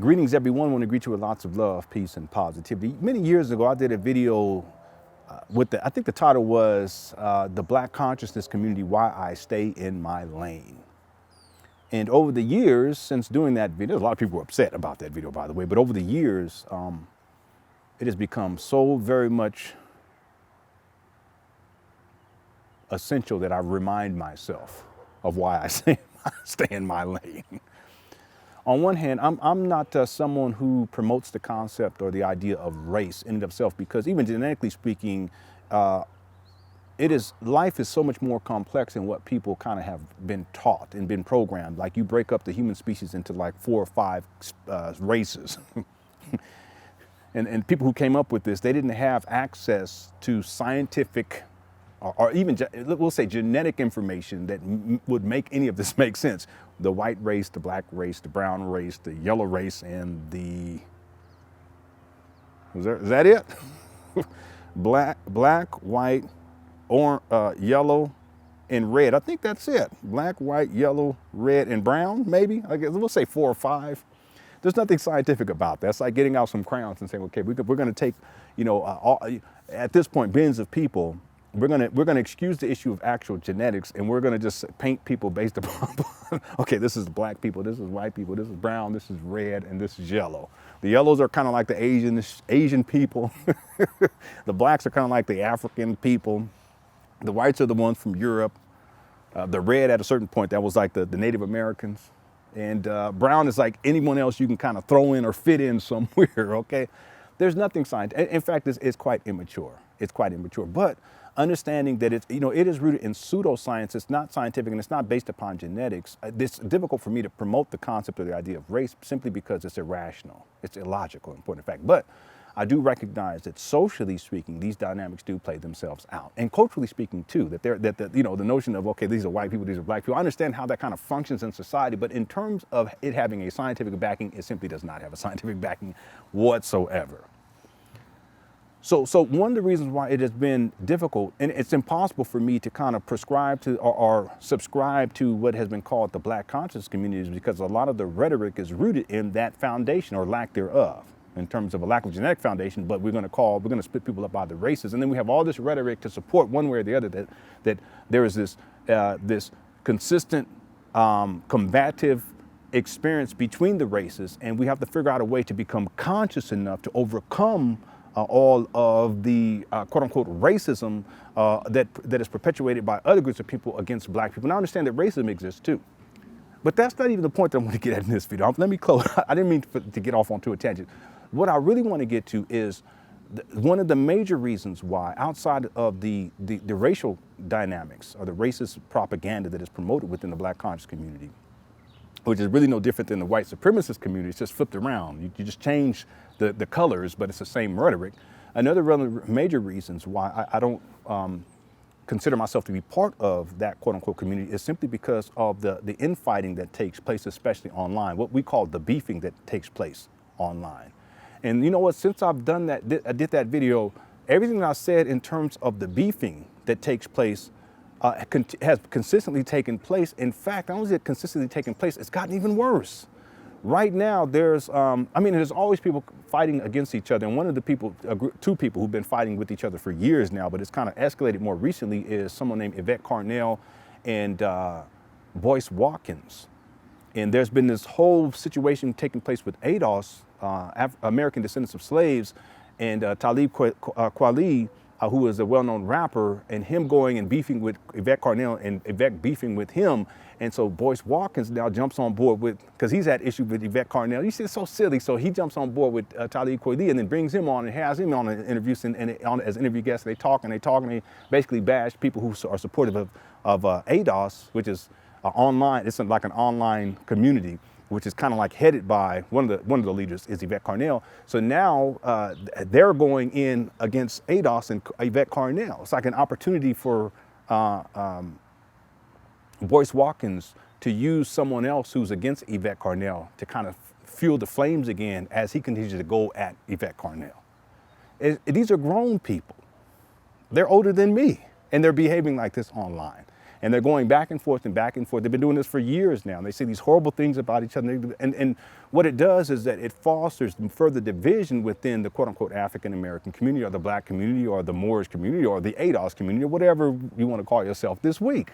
Greetings, everyone. I want to greet you with lots of love, peace, and positivity. Many years ago, I did a video I think the title was The Black Consciousness Community, Why I Stay in My Lane. And over the years, since doing that video, a lot of people were upset about that video, by the way, but over the years, it has become so very much essential that I remind myself of why I stay in my lane. On one hand, I'm not someone who promotes the concept or the idea of race in and of itself, because even genetically speaking, life is so much more complex than what people kind of have been taught and been programmed. Like, you break up the human species into like 4 or 5 races. and people who came up with this, they didn't have access to scientific or even, we'll say, genetic information that would make any of this make sense. The white race, the black race, the brown race, the yellow race, and is that it? black, white, yellow, and red. I think that's it. Black, white, yellow, red, and brown, maybe. I guess we'll say 4 or 5. There's nothing scientific about that. It's like getting out some crayons and saying, okay, we're going to take, at this point, billions of people. We're gonna excuse the issue of actual genetics, and we're gonna just paint people based upon, okay, this is black people, this is white people, this is brown, this is red, and this is yellow. The yellows are kind of like the Asian people. The blacks are kind of like the African people. The whites are the ones from Europe. The red, at a certain point, that was like the Native Americans. And brown is like anyone else you can kind of throw in or fit in somewhere, okay? There's nothing scientific. In fact, it's quite immature. It's quite immature. But understanding that it is rooted in pseudoscience, it's not scientific, and it's not based upon genetics. It's difficult for me to promote the concept or the idea of race simply because it's irrational. It's illogical, in point of fact. But I do recognize that socially speaking, these dynamics do play themselves out, and culturally speaking too. The notion of, okay, these are white people, these are black people. I understand how that kind of functions in society, but in terms of it having a scientific backing, it simply does not have a scientific backing whatsoever. So one of the reasons why it has been difficult, and it's impossible for me to kind of prescribe to or subscribe to what has been called the black conscious community, is because a lot of the rhetoric is rooted in that foundation or lack thereof, in terms of a lack of genetic foundation. But we're going to split people up by the races, and then we have all this rhetoric to support one way or the other that there is this consistent combative experience between the races, and we have to figure out a way to become conscious enough to overcome all of the quote-unquote racism that is perpetuated by other groups of people against black people. Now, I understand that racism exists too, but that's not even the point that I want to get at in this video. Let me close. I didn't mean to get off onto a tangent. What I really want to get to is one of the major reasons why, outside of the racial dynamics or the racist propaganda that is promoted within the black conscious community, which is really no different than the white supremacist community. It's just flipped around. You just change the colors, but it's the same rhetoric. Another major reasons why I don't consider myself to be part of that quote-unquote community is simply because of the infighting that takes place, especially online, what we call the beefing that takes place online. And you know what, since I've done that, I did that video, everything that I said in terms of the beefing that takes place has consistently taken place. In fact, not only is it consistently taking place, it's gotten even worse. Right now, there's always people fighting against each other. And one of the people, two people who've been fighting with each other for years now, but it's kind of escalated more recently, is someone named Yvette Carnell and Boyce Watkins. And there's been this whole situation taking place with ADOS, American descendants of slaves, and Talib Kweli, who is a well-known rapper, and him going and beefing with Yvette Carnell and Yvette beefing with him. And so Boyce Watkins now jumps on board with, because he's had issue with Yvette Carnell. You see, it's so silly. So he jumps on board with Talib Kweli and then brings him on and has him on an interview as an interview guest. They talk and they basically bash people who are supportive of ADOS, which is online. It's like an online community, which is kind of like headed by one of the leaders is Yvette Carnell. So now they're going in against ADOS and Yvette Carnell. It's like an opportunity for Boyce Watkins to use someone else who's against Yvette Carnell to kind of fuel the flames again as he continues to go at Yvette Carnell. These are grown people. They're older than me, and they're behaving like this online. And they're going back and forth and back and forth. They've been doing this for years now. And they say these horrible things about each other. And what it does is that it fosters further division within the quote unquote African American community, or the black community, or the Moorish community, or the ADOS community, or whatever you want to call yourself this week.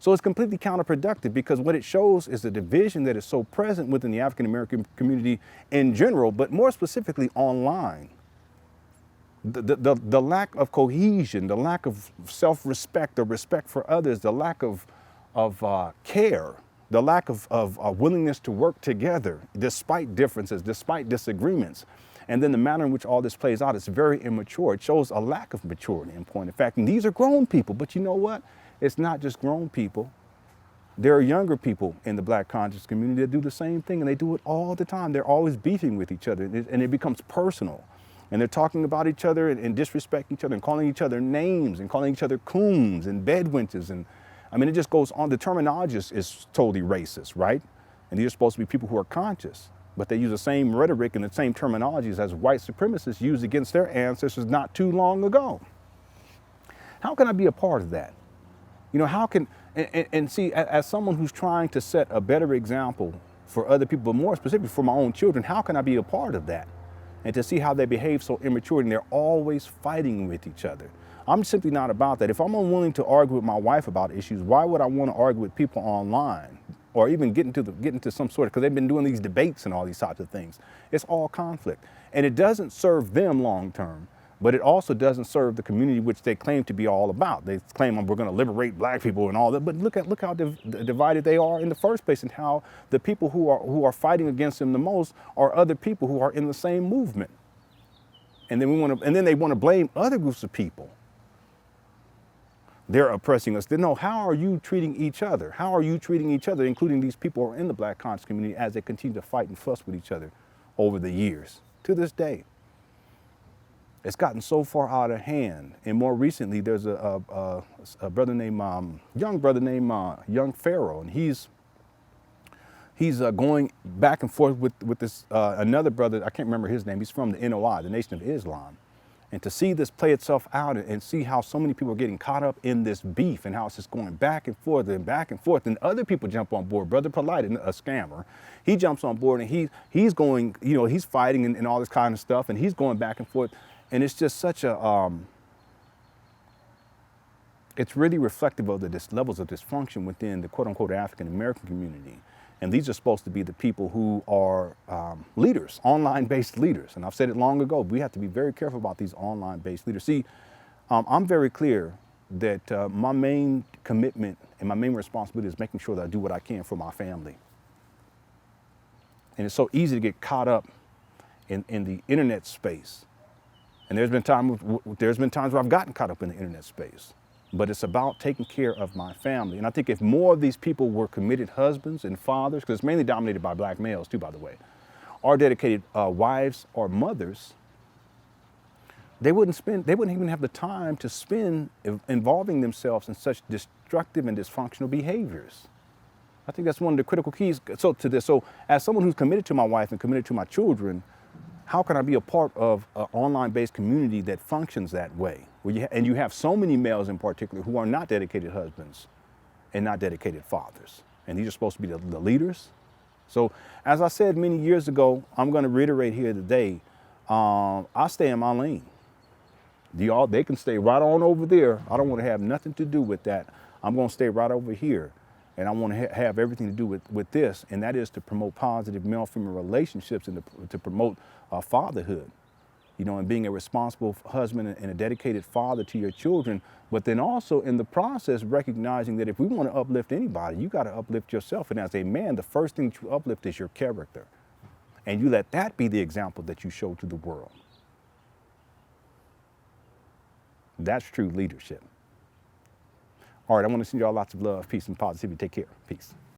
So it's completely counterproductive, because what it shows is the division that is so present within the African American community in general, but more specifically online. The lack of cohesion, the lack of self-respect or respect for others, the lack of care, the lack of willingness to work together despite differences, despite disagreements. And then the manner in which all this plays out is very immature. It shows a lack of maturity in point of fact. And these are grown people, but you know what? It's not just grown people. There are younger people in the black conscious community that do the same thing, and they do it all the time. They're always beefing with each other, and it becomes personal. And they're talking about each other and disrespecting each other and calling each other names and calling each other coons and bedwenches. And I mean, it just goes on. The terminology is totally racist, right? And these are supposed to be people who are conscious, but they use the same rhetoric and the same terminologies as white supremacists used against their ancestors not too long ago. How can I be a part of that? You know, how can, and see, as someone who's trying to set a better example for other people, but more specifically for my own children, how can I be a part of that? And to see how they behave so immature, and they're always fighting with each other. I'm simply not about that. If I'm unwilling to argue with my wife about issues, why would I want to argue with people online, or even get into some sort of, because they've been doing these debates and all these types of things. It's all conflict. And it doesn't serve them long term. But it also doesn't serve the community which they claim to be all about. They claim we're going to liberate black people and all that, but look how divided they are in the first place, and how the people who are fighting against them the most are other people who are in the same movement. And then they want to blame other groups of people. They're oppressing us. No, how are you treating each other? How are you treating each other, including these people who are in the black conscious community, as they continue to fight and fuss with each other over the years to this day? It's gotten so far out of hand. And more recently, there's a brother named, young brother named Young Pharaoh, and he's going back and forth with this another brother. I can't remember his name. He's from the NOI, the Nation of Islam. And to see this play itself out, and see how so many people are getting caught up in this beef, and how it's just going back and forth and back and forth, and other people jump on board. Brother Polite, a scammer, he jumps on board, and he's going, you know, he's fighting and all this kind of stuff, and he's going back and forth. And it's just such a, it's really reflective of the levels of dysfunction within the quote unquote African American community. And these are supposed to be the people who are leaders, online-based leaders. And I've said it long ago, we have to be very careful about these online-based leaders. See, I'm very clear that my main commitment and my main responsibility is making sure that I do what I can for my family. And it's so easy to get caught up in the internet space. And there's been times where I've gotten caught up in the internet space. But it's about taking care of my family. And I think if more of these people were committed husbands and fathers, because it's mainly dominated by black males too, by the way, or dedicated wives or mothers, they wouldn't even have the time to spend involving themselves in such destructive and dysfunctional behaviors. I think that's one of the critical keys to this. So as someone who's committed to my wife and committed to my children, how can I be a part of an online-based community that functions that way? And you have so many males in particular who are not dedicated husbands and not dedicated fathers. And these are supposed to be the leaders. So as I said many years ago, I'm going to reiterate here today, I stay in my lane. They can stay right on over there. I don't want to have nothing to do with that. I'm going to stay right over here. And I want to have everything to do with this, and that is to promote positive male-female relationships and to promote fatherhood, you know, and being a responsible husband and a dedicated father to your children, but then also in the process recognizing that if we want to uplift anybody, you got to uplift yourself. And as a man, the first thing that you uplift is your character. And you let that be the example that you show to the world. That's true leadership. All right, I want to send y'all lots of love, peace, and positivity. Take care. Peace.